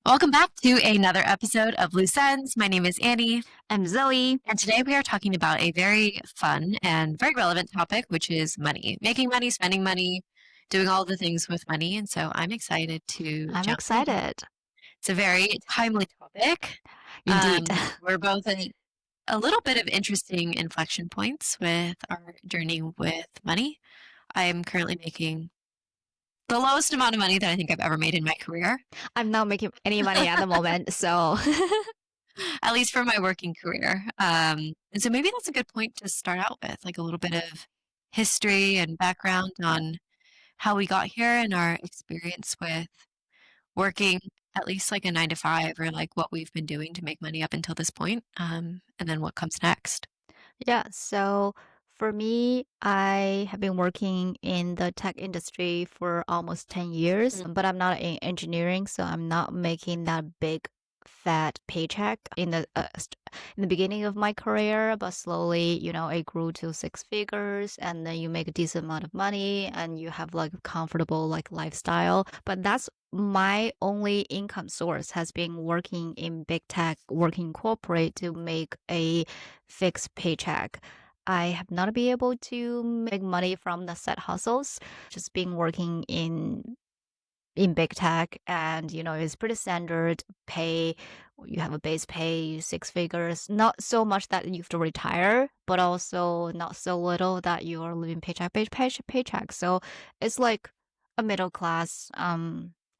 Welcome back to another episode of Loose Ends. My name is Annie, I'm Zoe. and today we are talking about a very fun and very relevant topic, which is money. Making money, spending money, doing all the things with money. And so I'm excited to I'm jump in. excited. It's a very timely topic. Indeed. We're both at a little bit of interesting inflection points with our journey with money. I am currently making the lowest amount of money that I think I've ever made in my career. I'm not making any money at the moment, so At least for my working career. And so maybe that's a good point to start out with, like a little bit of history and background on how we got here and our experience with working at least like a 9 to 5 or like what we've been doing to make money up until this point, and then what comes next. yeah. So for me, I have been working in the tech industry for almost 10 years, Mm. but I'm not in engineering, so I'm not making that big fat paycheck in the beginning of my career, but slowly, it grew to six figures and then you make a decent amount of money and you have like a comfortable like lifestyle. But that's my only income source has been working in big tech, working corporate to make a fixed paycheck. I have not been able to make money from the side hustles, just been working in big tech, and it's pretty standard pay. You have a base pay six figures, not so much that you have to retire, but also not so little that you are living paycheck. So it's like a middle class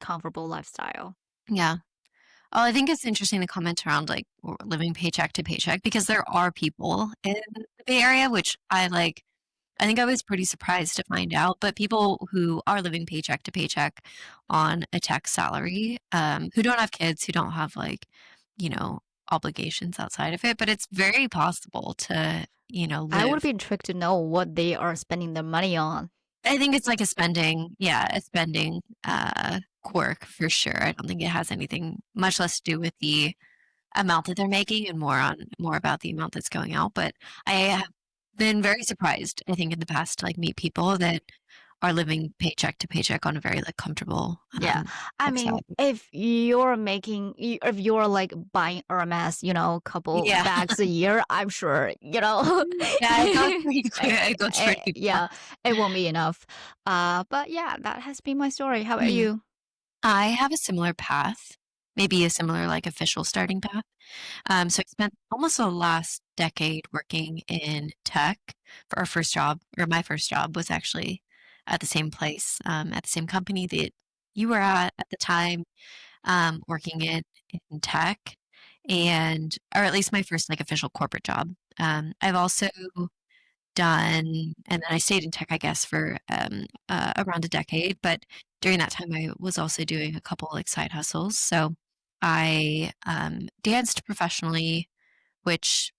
comfortable lifestyle. Yeah. Oh, I think it's interesting to comment around like living paycheck to paycheck because there are people in the Bay Area, which I like. I think I was pretty surprised to find out, but people who are living paycheck to paycheck on a tech salary, who don't have kids, who don't have like, you know, obligations outside of it, but it's very possible to, I would be live. intrigued to know what they are spending their money on. I think it's like a spending quirk for sure. I don't think it has anything much less to do with the amount that they're making and more about the amount that's going out. But I have been very surprised, I think, in the past to like meet people that are living paycheck to paycheck on a very like comfortable Yeah. I mean, lifestyle. if you're like buying Hermes, couple Yeah. bags a year, I'm sure, Yeah, it goes pretty quick. It goes pretty yeah, fast. it won't be enough. But yeah, that has been my story. How about Mm. you? I have a similar path, maybe a similar like official starting path. So I spent almost the last decade working in tech for our first job, or my first job was actually at the same place, at the same company that you were at the time, working in tech, or at least my first like official corporate job. I've also done, and then I stayed in tech, I guess, for around a decade. But during that time, I was also doing a couple like side hustles. So I danced professionally, which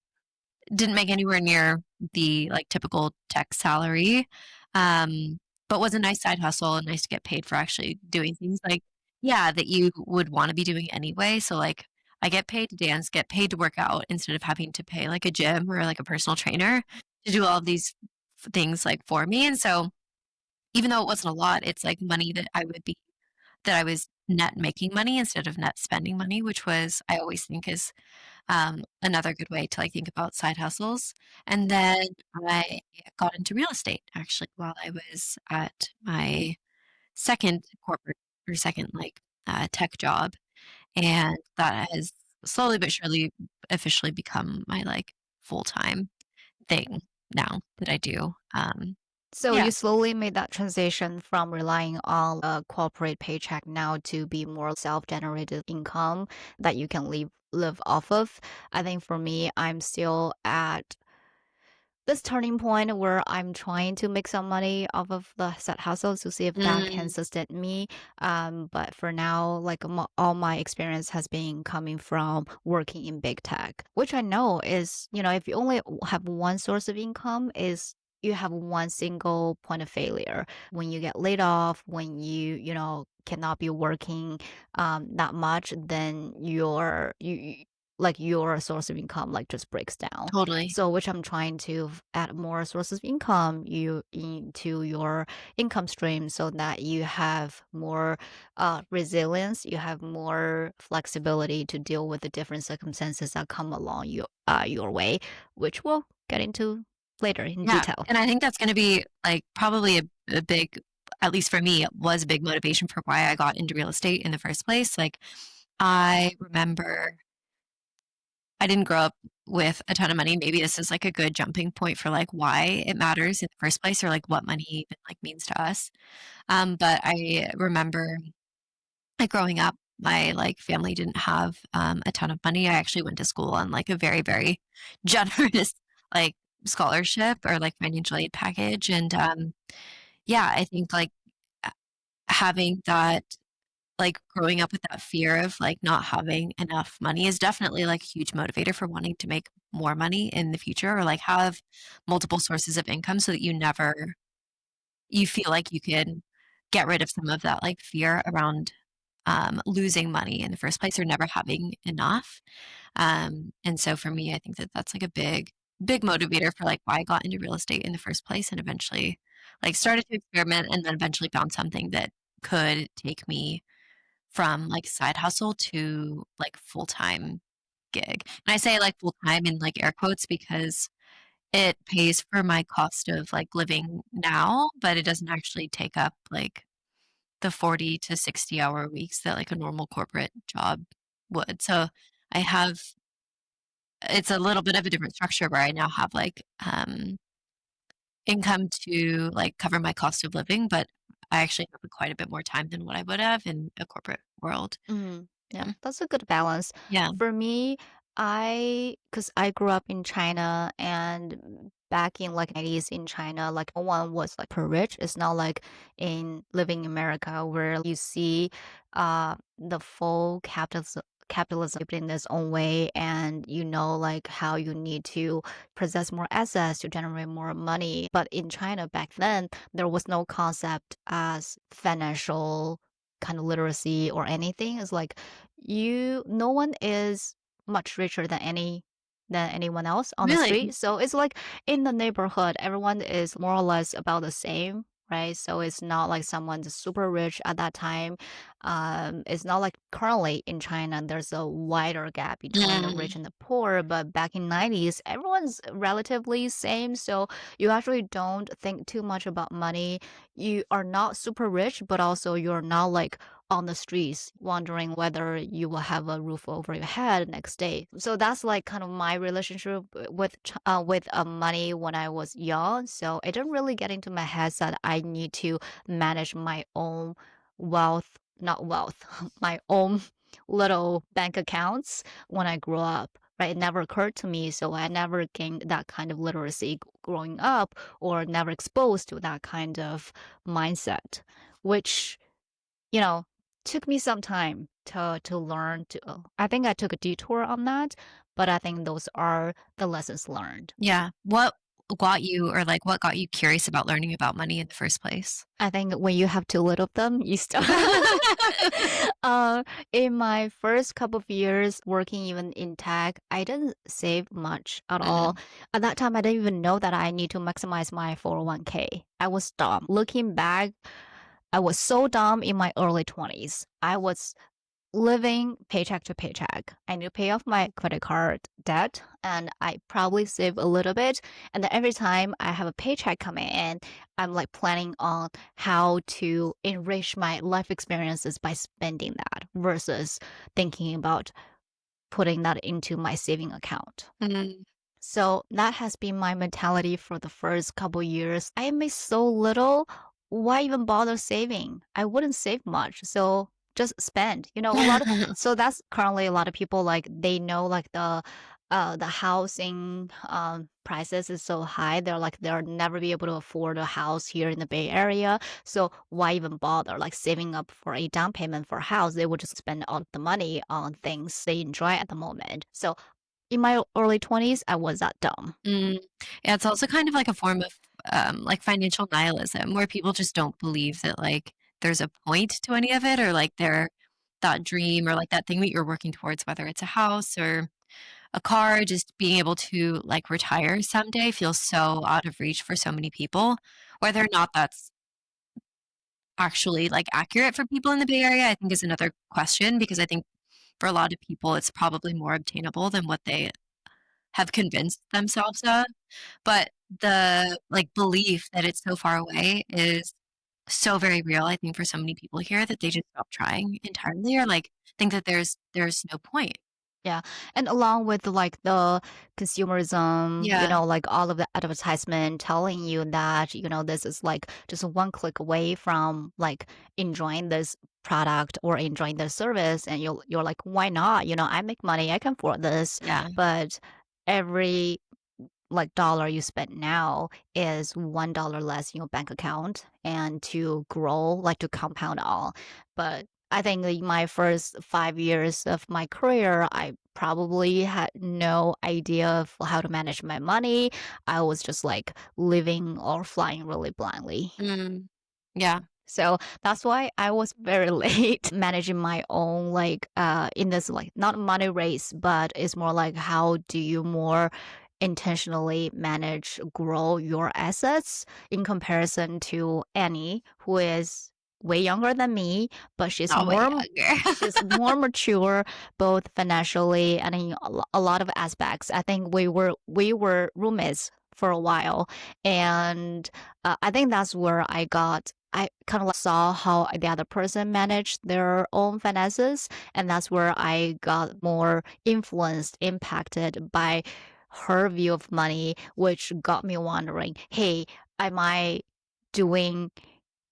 didn't make anywhere near the like typical tech salary, um, but was a nice side hustle and nice to get paid for actually doing things like, yeah, that you would want to be doing anyway. So like I get paid to dance, get paid to work out instead of having to pay like a gym or like a personal trainer to do all of these things like for me. And so even though it wasn't a lot, it's like money that I was net making money instead of net spending money, which was I always think is another good way to like think about side hustles. And then I got into real estate actually while I was at my second corporate or second like tech job, and that has slowly but surely officially become my like full time thing now that I do. So Yeah. you slowly made that transition from relying on a corporate paycheck now to be more self-generated income that you can live off of. I think for me, I'm still at this turning point where I'm trying to make some money off of the side hustle to see if that can Mm, sustain me. But for now, like all my experience has been coming from working in big tech, which I know is, if you only have one source of income, is you have one single point of failure. When you get laid off, when cannot be working that much, then like your source of income like just breaks down. Totally. So which I'm trying to add more sources of income you into your income stream so that you have more resilience, you have more flexibility to deal with the different circumstances that come along your way, which we'll get into later in Yeah, detail. and I think that's gonna be, like, probably a big, at least for me, it was a big motivation for why I got into real estate in the first place. Like, I remember I didn't grow up with a ton of money. Maybe this is, like, a good jumping point for, like, why it matters in the first place or, like, what money even, like, means to us. But I remember, like, growing up, my, like, family didn't have, a ton of money. I actually went to school on, like, a very, very generous, like, scholarship or, like, financial aid package, and, yeah, I think, like, h having that, like, growing up with that fear of, like, not having enough money is definitely, like, a huge motivator for wanting to make more money in the future or, like, have multiple sources of income so that you feel like you can get rid of some of that, like, fear around, losing money in the first place or never having enough. And so for me, I think that that's, like, a big, big motivator for, like, why I got into real estate in the first place and eventually, like, started to experiment and then eventually found something that could take me from, like, side hustle to, like, full-time gig. And I say, like, full-time in, like, air quotes because it pays for my cost of, like, living now, but it doesn't actually take up, like, the 40 to 60-hour weeks that, like, a normal corporate job would. So I have it's a little bit of a different structure where I now have, like, income to, like, cover my cost of living, but I actually have quite a bit more time than what I would have in a corporate world. Mhm. Yeah, Yeah. that's a good balance. Yeah. For me, because I grew up in China and back in like 90s in China, like no one was like per rich. It's not like in living in America where you see the full capitalism in its own way and you know like how you need to possess more assets to generate more money. But in China back then, there was no concept as financial kind of literacy or anything. It's like no one is much richer than anyone else on the Really? street. So it's like in the neighborhood, everyone is more or less about the same, right? So it's not like someone's super rich at that time. It's not like currently in China, there's a wider gap between the rich Mm. and the poor. But back in 90s, everyone's relatively same. So you actually don't think too much about money. You are not super rich, but also you're not like on the streets wondering whether you will have a roof over your head next day. So that's like kind of my relationship with money when I was young. So it didn't really get into my head that I need to manage my own wealth, not wealth, my own little bank accounts when I grew up. Right, it never occurred to me, so I never gained that kind of literacy growing up, or never exposed to that kind of mindset, which you know, took me some time to learn to I think I took a detour on that, but I think those are the lessons learned. Yeah. What got you or, like, what got you curious about learning about money in the first place? I think when you have too little of them, you start. uh, in my first couple of years working even in tech, I didn't save much at all. Mm. At that time, I didn't even know that I need to maximize my 401k. I was dumb. Looking back, I was so dumb in my early 20s. I was living paycheck to paycheck. I need to pay off my credit card debt and I probably save a little bit. And then every time I have a paycheck coming in, I'm like planning on how to enrich my life experiences by spending that versus thinking about putting that into my saving account. Mm. So that has been my mentality for the first couple years. I make so little. Why even bother saving? I wouldn't save much. So just spend. A lot of so that's currently a lot of people like they know like the housing prices is so high. They're like they'll never be able to afford a house here in the Bay Area. So why even bother like saving up for a down payment for a house? They would just spend all of the money on things they enjoy at the moment. So in my early 20s, I was that dumb. Mm. Yeah, it's also kind of like a form of, like, financial nihilism where people just don't believe that, like, there's a point to any of it or, like, that dream or, like, that thing that you're working towards, whether it's a house or, a car, just being able to, like, retire someday feels so out of reach for so many people. Whether or not that's actually, like, accurate for people in the Bay Area, I think is another question because I think for a lot of people, it's probably more obtainable than what they have convinced themselves of. But the, like, belief that it's so far away is so very real, I think, for so many people here that they just stop trying entirely or, like, think that there's no point. Yeah, and along with, like, the consumerism, Yeah, like, all of the advertisement telling you that, this is, like, just one click away from, like, enjoying this product or enjoying the service, and you're like, "Why not?" "I make money, I can afford this." yeah. But every like dollar you spend now is $1 less in your bank account and to grow, like to compound all. But I think in my first 5 years of my career, I probably had no idea of how to manage my money. I was just like living or flying really blindly. Mm. Yeah, So that's why I was very late managing my own like in this like not money race, but it's more like how do you more intentionally manage grow your assets in comparison to Annie, who is way younger than me, but not way younger. she's more mature both financially and in a lot of aspects. I think we were roommates for a while, and I think that's where I kind of like saw how the other person managed their own finances, and that's where I got more influenced, impacted by her view of money, which got me wondering, hey, am I doing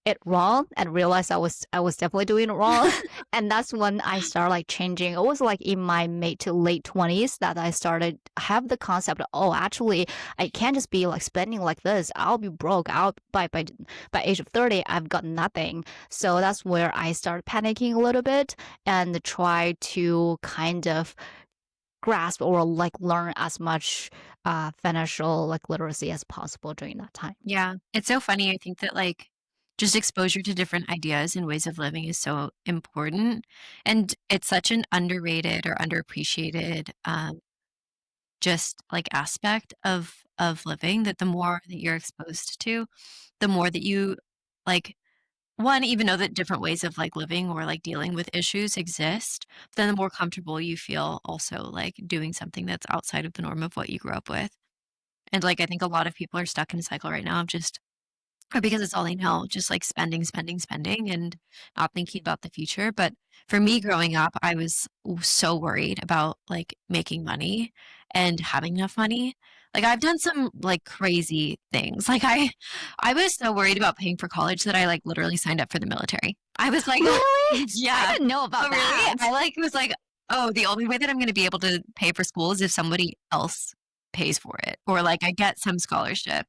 it wrong and realized I was definitely doing it wrong. And that's when I started like changing. It was like in my mid to late 20s that I started have the concept of, oh, actually I can't just be like spending like this. I'll be broke. I'll by age of 30, I've got nothing. So that's where I started panicking a little bit and try to kind of grasp or like learn as much financial like literacy as possible during that time. Yeah, it's so funny, I think that, like, just exposure to different ideas and ways of living is so important, and it's such an underrated or underappreciated, just, like, aspect of living that the more that you're exposed to, the more that you, like, 1, even know that different ways of, like, living or, like, dealing with issues exist, then the more comfortable you feel also, like, doing something that's outside of the norm of what you grew up with. And, like, I think a lot of people are stuck in a cycle right now of just or because it's all they know, just, like, spending, spending, spending, and not thinking about the future, but for me growing up, I was so worried about, like, making money and having enough money. Like, I've done some, like, crazy things. Like, I was so worried about paying for college that I, like, literally signed up for the military. I was like Really? I yeah. didn't know Oh, about really? that. I, like, was like, "Oh, the only way that I'm gonna be able to pay for school is if somebody else pays for it, or, like, I get some scholarship."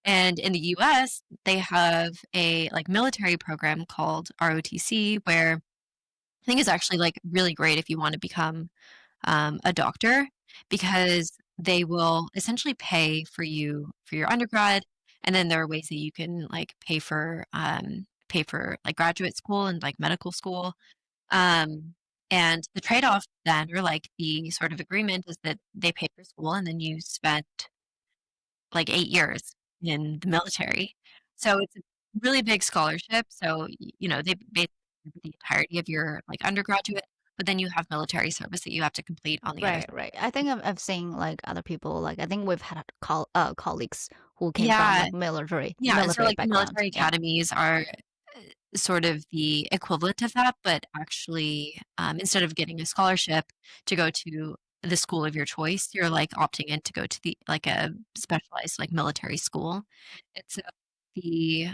And in the US, they have a, like, military program called ROTC where I think is actually, like, really great if you wanna become, a doctor because they will essentially pay for you for your undergrad, and then there are ways that you can, like, pay for, like, graduate school and, like, medical school. And the trade-off then or, like, the sort of agreement is that they pay for school and then you spend like 8 years in the military. So it's a really big scholarship. So, they pay for the entirety of your, like, undergraduate, but then you have military service that you have to complete on the other Right, side. right. I think I've seen like other people like I think we've had colleagues who came from Yeah, like military yeah, and so, military like, the background. military Yeah. academies are, sort of the equivalent of that, but actually, instead of getting a scholarship to go to the school of your choice, you're, like, opting in to go to a specialized, like, military school. And so the,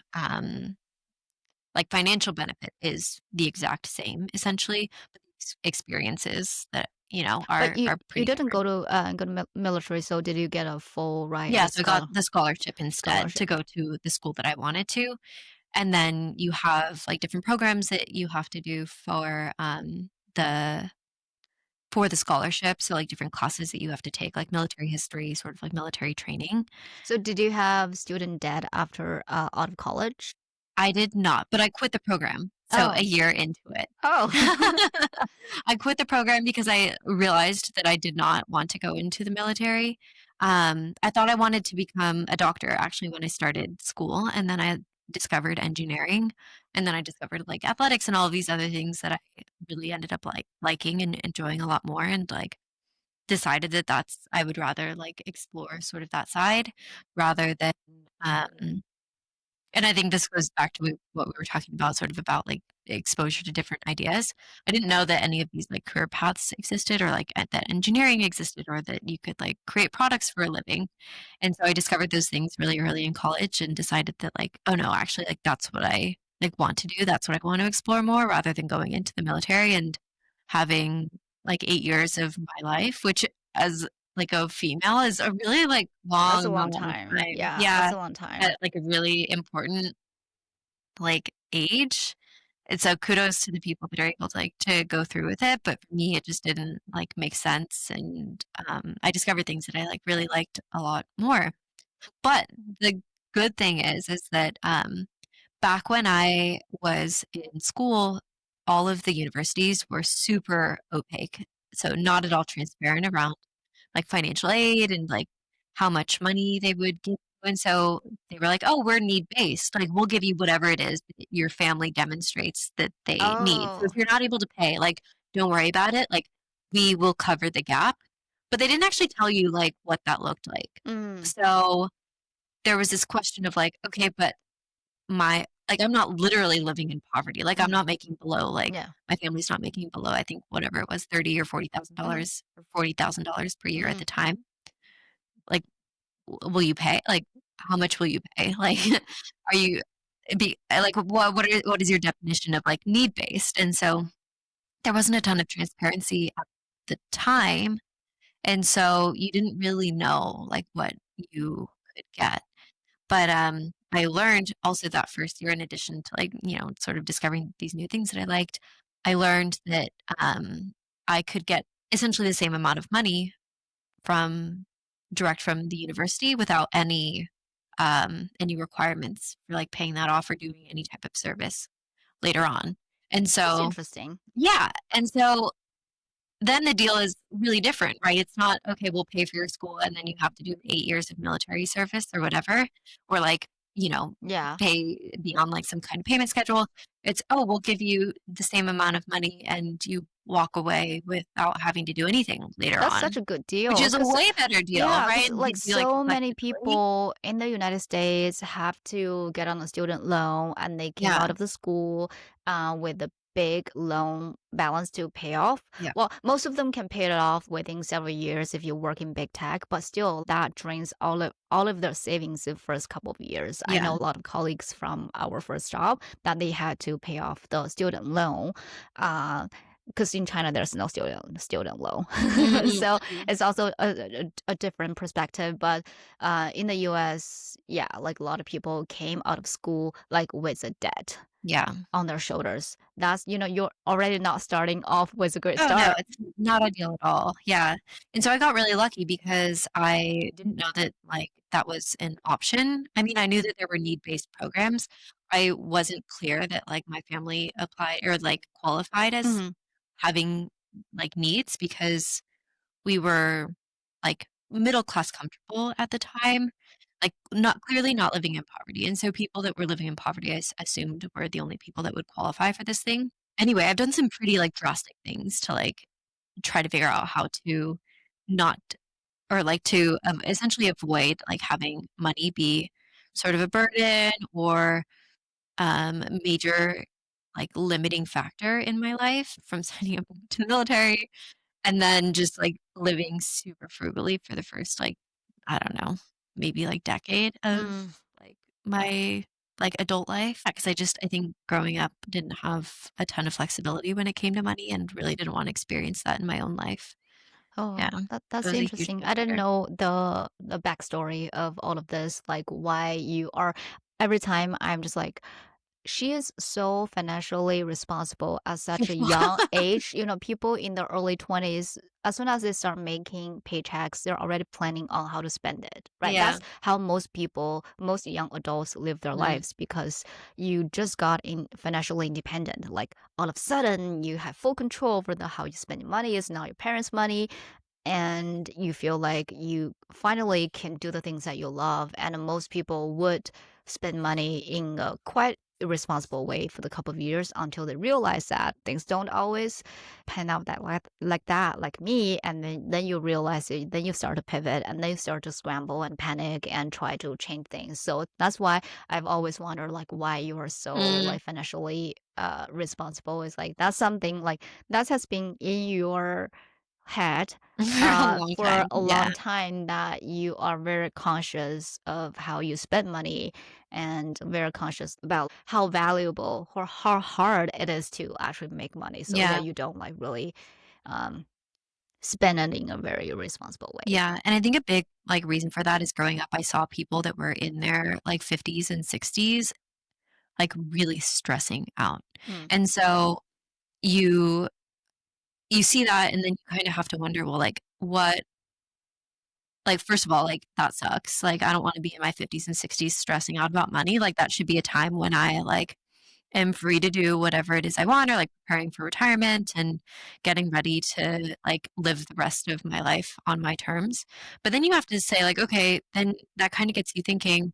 like, financial benefit is the exact same, essentially, but these experiences that, But you are you pretty didn't different. go to military, so did you get a full ride Yeah, so I got the scholarship instead to scholarship? go to the school that I wanted to, and then you have, like, different programs that you have to do the for the scholarship, so, like, different classes that you have to take, like military history, sort of like military training. So did you have student debt after out of college? I did not, but I quit the program. So a Oh. year into it. Oh. I quit the program because I realized that I did not want to go into the military. I thought I wanted to become a doctor actually when I started school, and then I discovered engineering, and then I discovered like athletics and all of these other things that I really ended up like liking and enjoying a lot more, and like decided that I would rather like explore sort of that side rather than um and I think this goes back to what we were talking about, sort of about like exposure to different ideas. I didn't know that any of these like career paths existed or like that engineering existed or that you could like create products for a living. And so I discovered those things really early in college and decided that like, oh no, actually like that's what I like want to do. That's what I want to explore more rather than going into the military and having like 8 years of my life, which as like a female is a really like That's a long, long long time. time. Yeah, that's Yeah, a long time. at like a really important like age. And so kudos to the people that are able to like to go through with it. But for me, it just didn't like make sense. And I discovered things that I like really liked a lot more. But the good thing is that back when I was in school, all of the universities were super opaque. So not at all transparent around like financial aid and like how much money they would give. And so they were like, "Oh, we're need based. Like we'll give you whatever it is that your family demonstrates that they need. So if Oh. you're not able to pay, like don't worry about it. Like we will cover the gap." But they didn't actually tell you like what that looked like. Mm, So there was this question of like, okay, but I'm not literally living in poverty. Like I'm mhm. not making below like Yeah. my family's not making below I think whatever it was 30 or Mhm, $40,000 per year at mhm. the time. Like will you pay? Like how much will you pay? Like are you like what is your definition of like need based? And so there wasn't a ton of transparency at the time. And so you didn't really know like what you could get. But, I learned also that first year in addition to, like, sort of discovering these new things that I liked, I learned that, I could get essentially the same amount of money from direct from the university without any requirements for, like, paying that off or doing any type of service later on. And That's so interesting. yeah, and so then the deal is really different, right? It's not, "Okay, we'll pay for your school, and then you have to do 8 years of military service or whatever," or, like, Yeah. be on, like, some kind of payment schedule. It's, "Oh, we'll give you the same amount of money, and you walk away without having to do anything later That's such on," a good which deal, is a cause way better deal, yeah, right? cause And like, gives you, like, the so many flexibility. people in the United States have to get on a student loan, and they came Yeah, out of the school, with a big loan balance to pay off. yeah, Well, most of them can pay it off within several years if you work in big tech, but still that drains all of their savings the first couple of years. I yeah. know a lot of colleagues from our first job that they had to pay off the student loan, uh, because in China there's no student loan, Mhm, so mhm. it's also a different perspective. But in the U.S., yeah, like a lot of people came out of school like with a debt Yeah. on their shoulders. That's you're already not starting off with a great Oh, no, start. it's not ideal at all. Yeah. And so I got really lucky because I didn't know that, like, that was an option. I mean, I knew that there were need-based programs. I wasn't clear that, like, my family applied or, like, qualified as Mhm. having, like, needs because we were, like, middle class comfortable at the time, like, not clearly not living in poverty. And so people that were living in poverty, I assumed were the only people that would qualify for this thing. Anyway, I've done some pretty, like, drastic things to, like, try to figure out how to not or, like, to, essentially avoid, like, having money be sort of a burden or, major, like, limiting factor in my life from signing up to the military and then just, like, living super frugally for the first, like, I don't know, maybe, like, decade of, Mm. like, my, like, adult life. Because I think growing up didn't have a ton of flexibility when it came to money and really didn't wanna experience that in my own life. Yeah. Oh, That that's was a huge interesting. I didn't factor. know the backstory of all of this, like why you are every time I'm just like she is so financially responsible at such a young age. People in their early 20s, as soon as they start making paychecks, they're already planning on how to spend it, right? Yeah. That's how most people, most young adults live their Mm. lives because you just got in financially independent. Like all of a sudden, you have full control over how you spend your money. It's not your parents' money, and you feel like you finally can do the things that you love. And most people would spend money in a quite irresponsible way for the couple of years until they realize that things don't always pan out like that, like me. And then you realize it, then you start to pivot, and then you start to scramble and panic and try to change things. So that's why I've always wondered like why you are so Mm. like financially responsible. Is like that's something like that has been in your had For a long for time. a Yeah. long time, that you are very conscious of how you spend money and very conscious about how valuable or how hard it is to actually make money so Yeah. that you don't like really um, spend it in a very irresponsible way. Yeah, and I think a big, like, reason for that is growing up, I saw people that were in their, like, 50s and 60s, like, really stressing out. Mm, And so you you see that, and then you kinda have to wonder, well, like, what like, first of all, like, that sucks. Like, I don't wanna be in my 50s and 60s stressing out about money. Like, that should be a time when I, like, am free to do whatever it is I want or, like, preparing for retirement and getting ready to, like, live the rest of my life on my terms. But then you have to say, like, okay, then that kinda gets you thinking,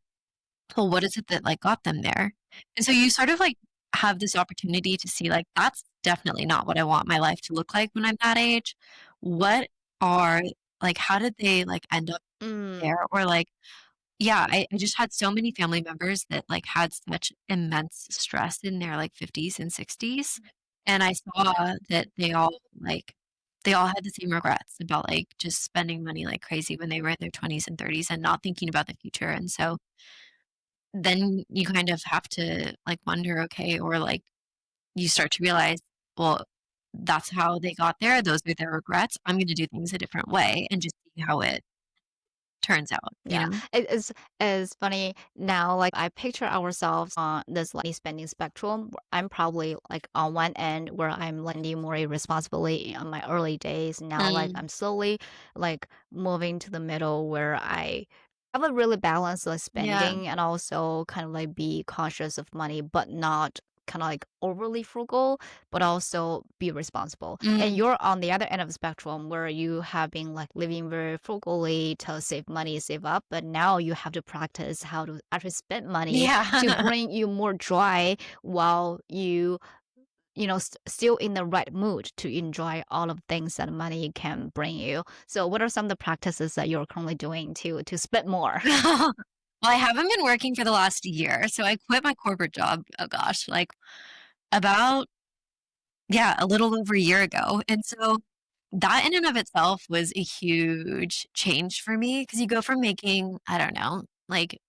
well, what is it that, like, got them there? And so you sort of, like, have this opportunity to see, like, that's definitely not what I want my life to look like when I'm that age. What are like, how did they, like, end up mm, there? Or, like, yeah, I just had so many family members that, like, had such immense stress in their, like, 50s and 60s, and I saw that they all had the same regrets about, like, just spending money like crazy when they were in their 20s and 30s and not thinking about the future, and so then you kind of have to, like, wonder, okay, or, like, you start to realize, well, that's how they got there, those are their regrets, I'm gonna do things a different way and just see how it turns out, you yeah, know? it's funny now. Like I picture ourselves on this like spending spectrum. I'm probably like on one end where I'm lending more irresponsibly on my early days. Now, like Mm, I'm slowly like moving to the middle where I have a really balanced like yeah. spending and also kind of like be conscious of money, but not kind of like overly frugal, but also be responsible. And Mm. you're on the other end of the spectrum where you have been like living very frugally to save money, save up, but now you have to practice how to actually spend money to Yeah. bring you more joy while still in the right mood to enjoy all of things that money can bring you. So what are some of the practices that you're currently doing to spend more? Well, I haven't been working for the last year, so I quit my corporate job, oh gosh, like, about yeah, a little over a year ago, and so that in and of itself was a huge change for me because you go from making, I don't know, like,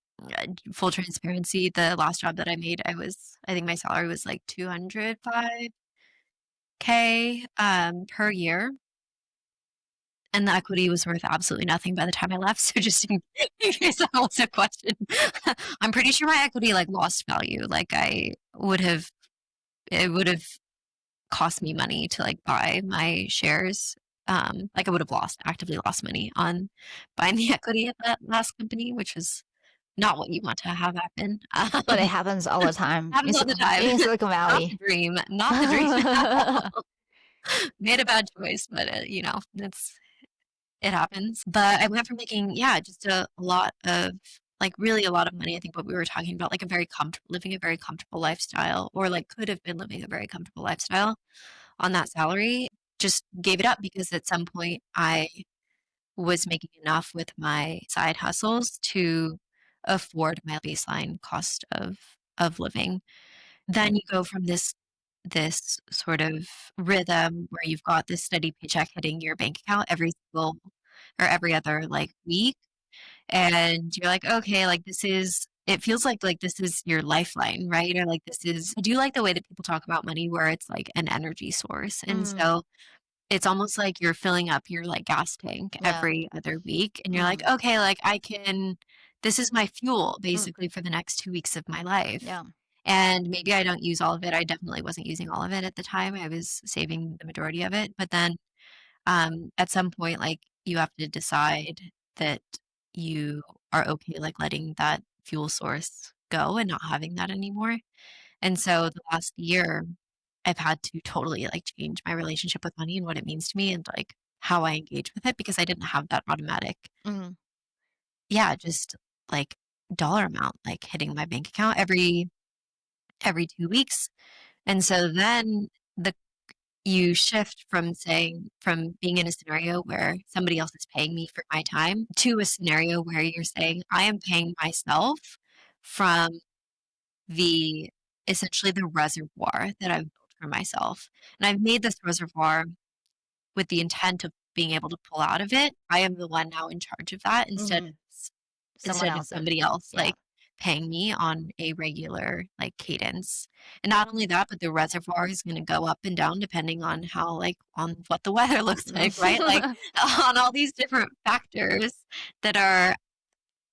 full transparency, the last job that I made, I think my salary was, like, 205K, per year, and the equity was worth absolutely nothing by the time I left, so just in case that was a question. I'm pretty sure my equity, like, lost value, like, I would have it would have cost me money to, like, buy my shares, like, I would have actively lost money on buying the equity at that last company, which was not what you want to have happen. But it happens all the time Happens all the time. In Silicon Not the Valley. dream, not the dream at all. Made a bad choice, but, you know, it happens. But I went from making, yeah, just a lot of like, really a lot of money, I think what we were talking about, like, a very comfortable living a very comfortable lifestyle or, like, could have been living a very comfortable lifestyle on that salary, just gave it up because at some point I was making enough with my side hustles to afford my baseline cost of living. Then you go from this sort of rhythm where you've got this steady paycheck hitting your bank account every single or every other, like, week, and you're like, "Okay, like, this is" it feels like this is your lifeline, right? Or, like, this is I do like the way that people talk about money where it's, like, an energy source, and Mm, so it's almost like you're filling up your, like, gas tank yeah. every other week, and you're like, Mm, "Okay, like, I can this is my fuel mm, basically for the next 2 weeks of my life." yeah. And maybe I don't use all of it. I definitely wasn't using all of it at the time. I was saving the majority of it. But then at some point, like you have to decide that you are okay, like letting that fuel source go and not having that anymore. And so the last year, I've had to totally like change my relationship with money and what it means to me and like how I engage with it because I didn't have that automatic, Mhm. yeah, just like dollar amount like hitting my bank account every 2 weeks. And so then the you shift from saying from being in a scenario where somebody else is paying me for my time to a scenario where you're saying, I am paying myself from the essentially the reservoir that I've built for myself. And I've made this reservoir with the intent of being able to pull out of it. I am the one now in charge of that Mhm. Someone instead of else's. somebody else Yeah. like paying me on a regular like cadence. And not only that, but the reservoir is going to go up and down depending on how like on what the weather looks like, right? Like on all these different factors that are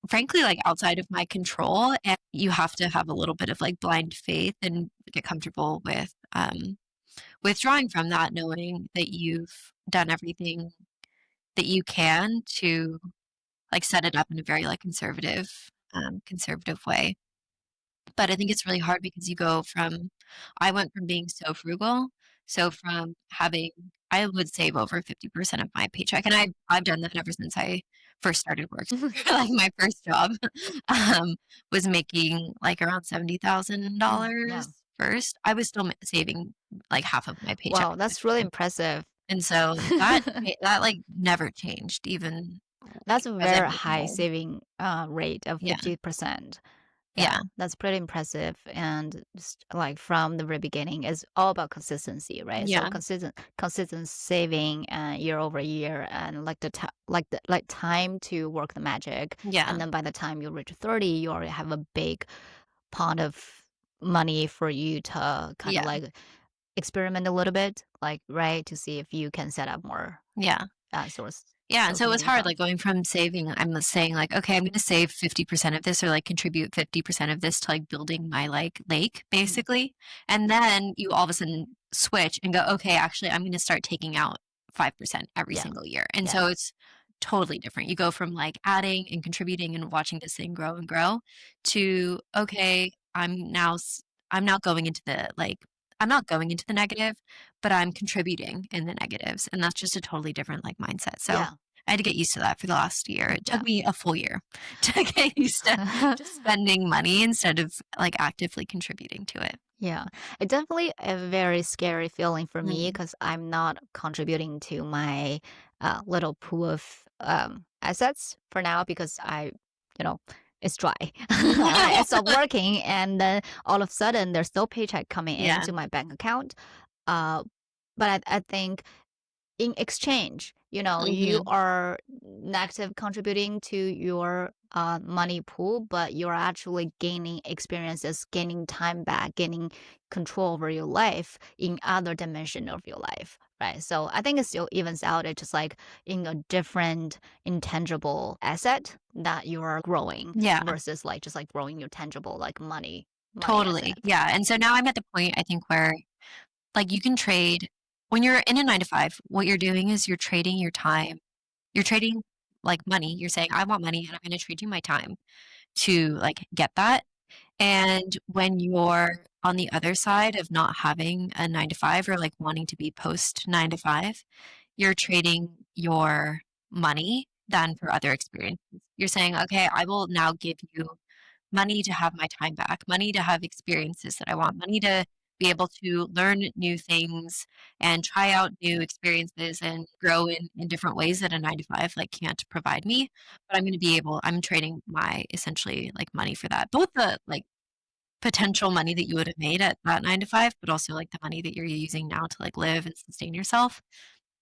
frankly like outside of my control and you have to have a little bit of like blind faith and get comfortable with withdrawing from that knowing that you've done everything that you can to like set it up in a very like conservative way. But I think it's really hard because I went from being so frugal, so from having, I would save over 50% of my paycheck. And I've done that ever since I first started work. Like my first job um, was making like around $70,000 Yeah. first. I was still saving like half of my paycheck Wow, at the that's really time. impressive. And so that like never changed, even That's like a as I very moved high home. saving rate of Yeah. 50%. Yeah, Yeah. that's pretty impressive. And just like from the very beginning, it's all about consistency, right? So Yeah. consistent saving year over year, and like like time to work the magic. Yeah. And then by the time you reach 30, you already have a big pot of money for you to kind of Yeah. like experiment a little bit, like right to see if you can set up more Yeah. source Yeah, and source so it of was hard, income. like, going from saving I'm saying, like, "Okay, I'm gonna save 50% of this or, like, contribute 50% of this to, like, building my, like, lake," Mm, basically, and then you all of a sudden switch and go, "Okay, actually, I'm gonna start taking out 5% every yeah, single year," and yeah, so it's totally different. You go from, like, adding and contributing and watching this thing grow and grow to, "Okay, I'm now going into the, like I'm not going into the negative, but I'm contributing in the negatives," and that's just a totally different, like, mindset, so yeah, I had to get used to that for the last year. It took yeah. me a full year to get used to just spending money instead of, like, actively contributing to it. Yeah, it's definitely a very scary feeling for me Mm. because I'm not contributing to my little pool of assets for now because you know, it's dry. I stopped working, and then all of a sudden there's no paycheck coming Yeah, into my bank account. Uh, but I think in exchange, you mhm, are negative contributing to your money pool, but you're actually gaining experiences, gaining time back, gaining control over your life in other dimension of your life, right? So I think it still evens out. It's just like in a different intangible asset that you are growing yeah, versus like just like growing your tangible like money totally, asset. yeah, and so now I'm at the point, I think, where, like, you can trade when you're in a 9 to 5, what you're doing is you're trading your time. You're trading, like, money. You're saying, "I want money, and I'm gonna trade you my time to, like, get that." And when you're on the other side of not having a 9 to 5 or, like, wanting to be post 9 to 5, you're trading your money then for other experiences. You're saying, "Okay, I will now give you money to have my time back, money to have experiences that I want, money to be able to learn new things and try out new experiences and grow in different ways that a 9 to 5, like, can't provide me, but I'm trading my essentially, like, money for that." Both the, like, potential money that you would have made at that 9 to 5, but also, like, the money that you're using now to, like, live and sustain yourself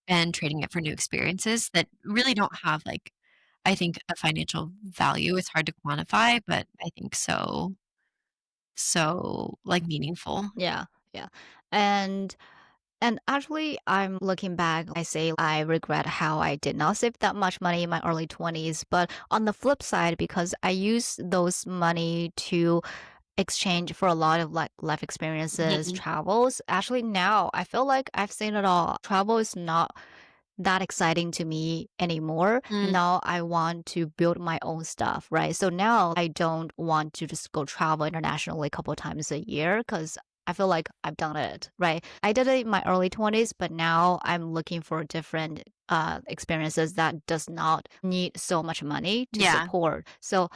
and trading it for new experiences that really don't have, like, I think, a financial value. It's hard to quantify, but I think so, like, meaningful. Yeah, yeah. And actually, I'm looking back, I say I regret how I did not save that much money in my early 20s. But on the flip side, because I use those money to exchange for a lot of like life experiences, Mhm. travels. Actually, now I feel like I've seen it all. Travel is not that exciting to me anymore. Mm, Now I want to build my own stuff, right? So now I don't want to just go travel internationally a couple of times a year because I feel like I've done it, right? I did it in my early 20s, but now I'm looking for different experiences that does not need so much money to yeah. support. So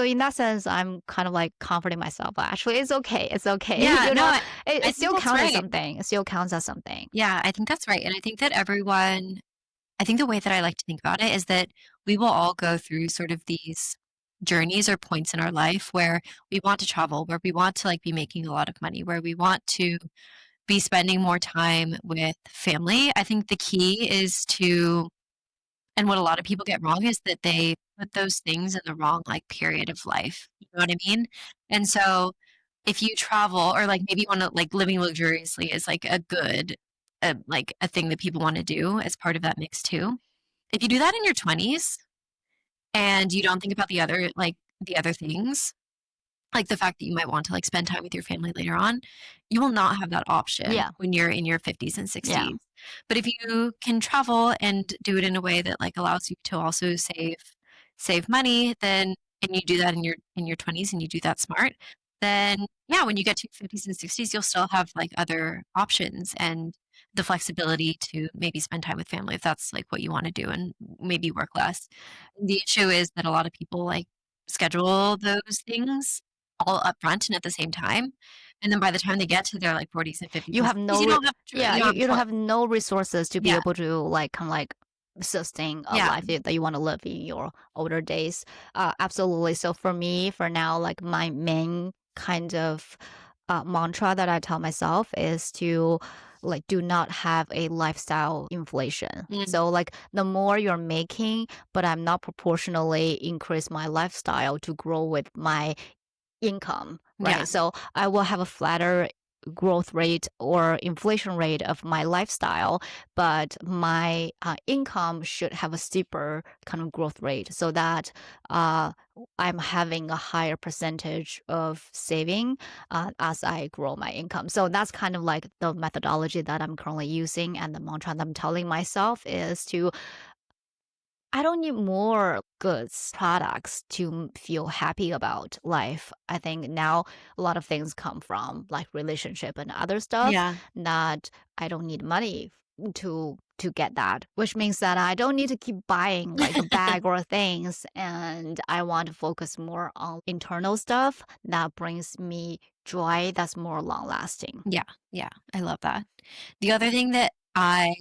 in that sense, I'm kind of like comforting myself. Actually, it's okay. It's okay. Yeah, no, I It think still that's counts as right. something. It still counts as something. Yeah, I think that's right, and I think the way that I like to think about it is that we will all go through sort of these journeys or points in our life where we want to travel, where we want to, like, be making a lot of money, where we want to be spending more time with family. I think the key is to and what a lot of people get wrong is that they put those things in the wrong, like, period of life. You know what I mean? And so, if you travel or, like, maybe you wanna like, living luxuriously is, like, a good, like, a thing that people wanna do as part of that mix too. If you do that in your 20s and you don't think about the other things, like the fact that you might want to like spend time with your family later on, you will not have that option Yeah. when you're in your 50s and Yeah. 60s. But if you can travel and do it in a way that like allows you to also save money, then and you do that in your 20s and you do that smart, then yeah, when you get to your 50s and 60s, you'll still have like other options and the flexibility to maybe spend time with family if that's like what you want to do and maybe work less. The issue is that a lot of people like schedule those things all upfront and at the same time. And then by the time they get to their like 40s and 50s You and have 60s, no yeah, you don't have a you don't choice. have no resources to be Yeah. able to like kind of like sustain a Yeah. life that you want to live in your older days. Absolutely. So for me, for now, like my main kind of mantra that I tell myself is to like do not have a lifestyle inflation. Mm, So like the more you're making, but I'm not proportionally increase my lifestyle to grow with my income, yeah. right? So I will have a flatter growth rate or inflation rate of my lifestyle, but my income should have a steeper kind of growth rate so that uh, I'm having a higher percentage of saving as I grow my income. So that's kind of like the methodology that I'm currently using. And the mantra that I'm telling myself is to I don't need more goods, products to feel happy about life. I think now a lot of things come from like relationship and other stuff Yeah. that I don't need money to get that, which means that I don't need to keep buying like a bag or things and I want to focus more on internal stuff that brings me joy that's more long lasting. Yeah. Yeah. I love that. The other thing that I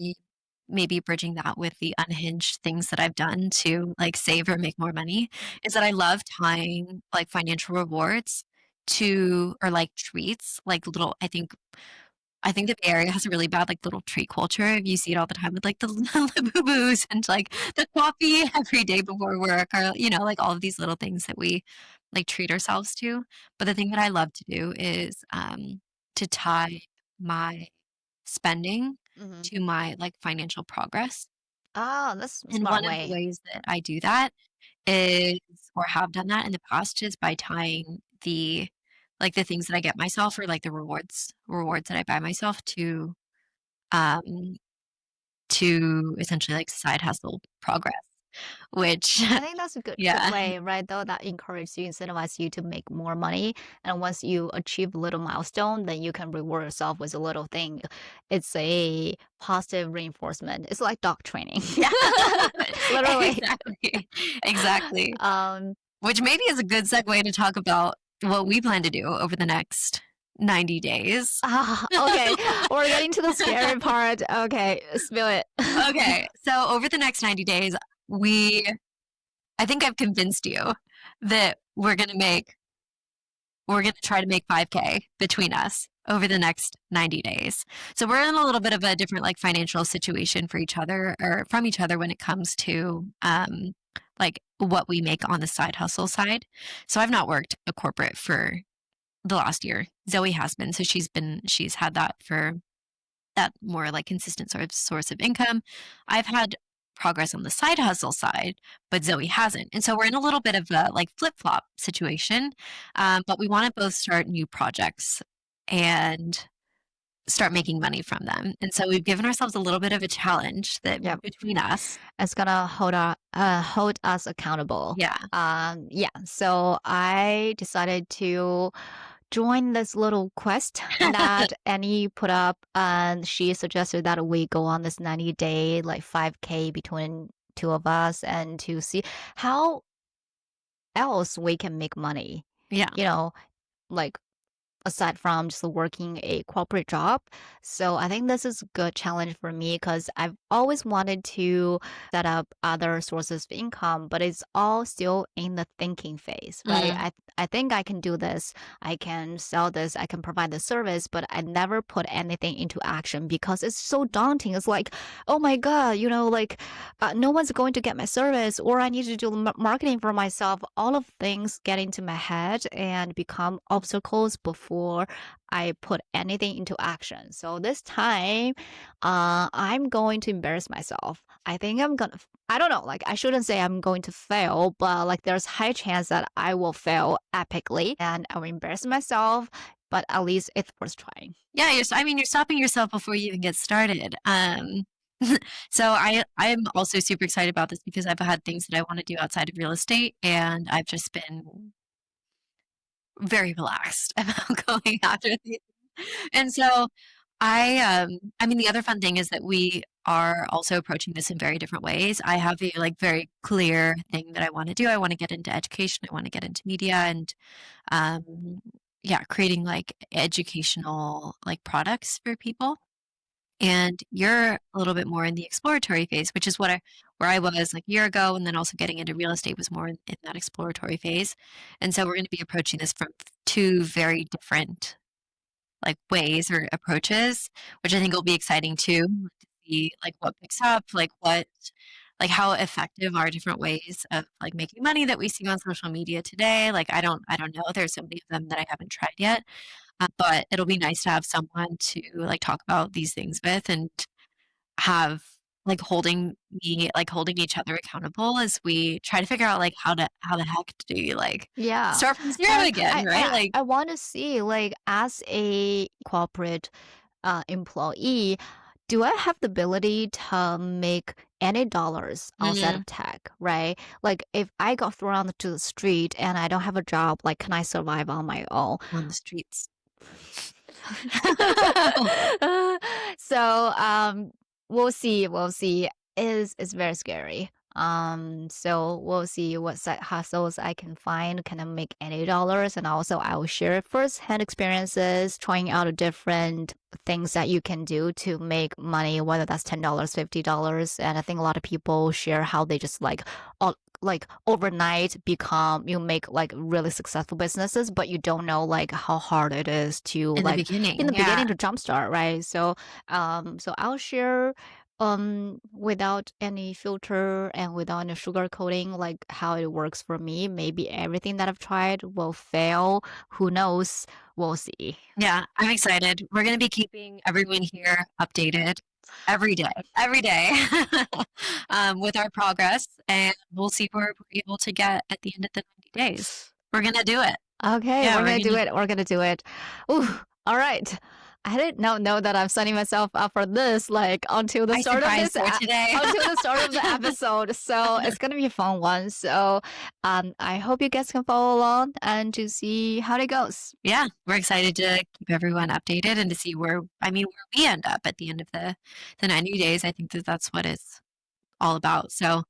maybe bridging that with the unhinged things that I've done to like save or make more money is that I love tying like financial rewards to or like treats, like little I think the Bay Area has a really bad, like, little treat culture. You see it all the time with, like, the Labubu's and, like, the coffee every day before work or, you know, like, all of these little things that we, like, treat ourselves to. But the thing that I love to do is, to tie my spending Hmm. to my, like, financial progress. Oh, that's a And smart one of the way. ways that I do that is or have done that in the past is by tying the things that I get myself or, like, the rewards that I buy myself um, to essentially, like, side hustle progress, which I think that's a good yeah, way, right? Though that encourages you, incentivize you to make more money. And once you achieve a little milestone, then you can reward yourself with a little thing. It's a positive reinforcement. It's like dog training. yeah, Literally. exactly, exactly, Um, which maybe is a good segue to talk about what we plan to do over the next 90 days. okay. We're getting to the scary part. Okay, spill it. Okay, so over the next 90 days, we I think I've convinced you that we're gonna try to make 5K between us over the next 90 days. So we're in a little bit of a different like financial situation for each other or from each other when it comes to like what we make on the side hustle side. So I've not worked a corporate for the last year. Zoe has been. So she's had that for that more like consistent sort of source of income. I've had progress on the side hustle side, but Zoe hasn't. And so we're in a little bit of a like flip flop situation. But we want to both start new projects and start making money from them. And so we've given ourselves a little bit of a challenge that Yep. between us. It's gonna hold us accountable. Yeah. Yeah. So I decided to join this little quest that Annie put up, and she suggested that we go on this 90-day, like 5K between two of us, and to see how else we can make money. Yeah. You know, like aside from just working a corporate job. So I think this is a good challenge for me because I've always wanted to set up other sources of income, but it's all still in the thinking phase, right? Mm. I think I can do this. I can sell this. I can provide the service, but I never put anything into action because it's so daunting. It's like, oh my God, no one's going to get my service, or I need to do marketing for myself. All of things get into my head and become obstacles before I put anything into action. So this time, I'm going to embarrass myself. I think I'm gonna. I don't know. Like I shouldn't say I'm going to fail, but like there's high chance that I will fail epically, and I will embarrass myself. But at least it's worth trying. Yeah, I mean, you're stopping yourself before you even get started. So I'm also super excited about this because I've had things that I want to do outside of real estate, and I've just been very relaxed about going after these. And so I mean, the other fun thing is that we are also approaching this in very different ways. I have a like very clear thing that I want to do. I want to get into education. I want to get into media and um, yeah, creating like educational like products for people. And you're a little bit more in the exploratory phase, which is where I was like a year ago, and then also getting into real estate was more in that exploratory phase. And so we're going to be approaching this from two very different like ways or approaches, which I think will be exciting too to see like what picks up, like how effective are different ways of like making money that we see on social media today. Like I don't know. There's so many of them that I haven't tried yet. But it'll be nice to have someone to like talk about these things with and have like holding each other accountable as we try to figure out like how the heck do you like Yeah. start from zero And again, right? Like I want to see, like, as a corporate employee, do I have the ability to make any dollars outside mm, of tech, right? Like, if I got thrown to the street and I don't have a job, like, can I survive on my own? on the streets. So we'll see. We'll see. Is very scary. So we'll see what side hustles I can find. Can I make any dollars? And also I will share first-hand experiences, trying out different things that you can do to make money, whether that's $10, $50. And I think a lot of people share how they just like overnight you make like really successful businesses, but you don't know like how hard it is to In the like in beginning, the yeah. beginning to jumpstart, right? So so I'll share without any filter and without any sugar coating, like how it works for me. Maybe everything that I've tried will fail. Who knows? We'll see. Yeah, I'm excited. We're going to be keeping everyone here updated every day, with our progress, and we'll see where we're able to get at the end of the 90 days. We're going to do it. Okay, Yeah, we're we're gonna going do to. it. We're gonna do it. Ooh, all right. I did not know that I'm signing myself up for this like until the I start of surprised her today. until the start of the episode. So it's gonna be a fun one. So I hope you guys can follow along and to see how it goes. Yeah, we're excited to keep everyone updated and to see I mean, where we end up at the end of the 90 days. I think that that's what it's all about. So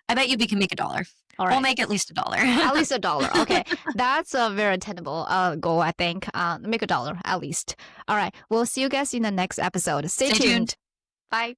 I bet you we can make $1. All We'll right. make at least $1. At least $1. Okay. That's a very attainable goal, I think. Make $1 at least. All right. We'll see you guys in the next episode. Stay Stay tuned. tuned. Bye.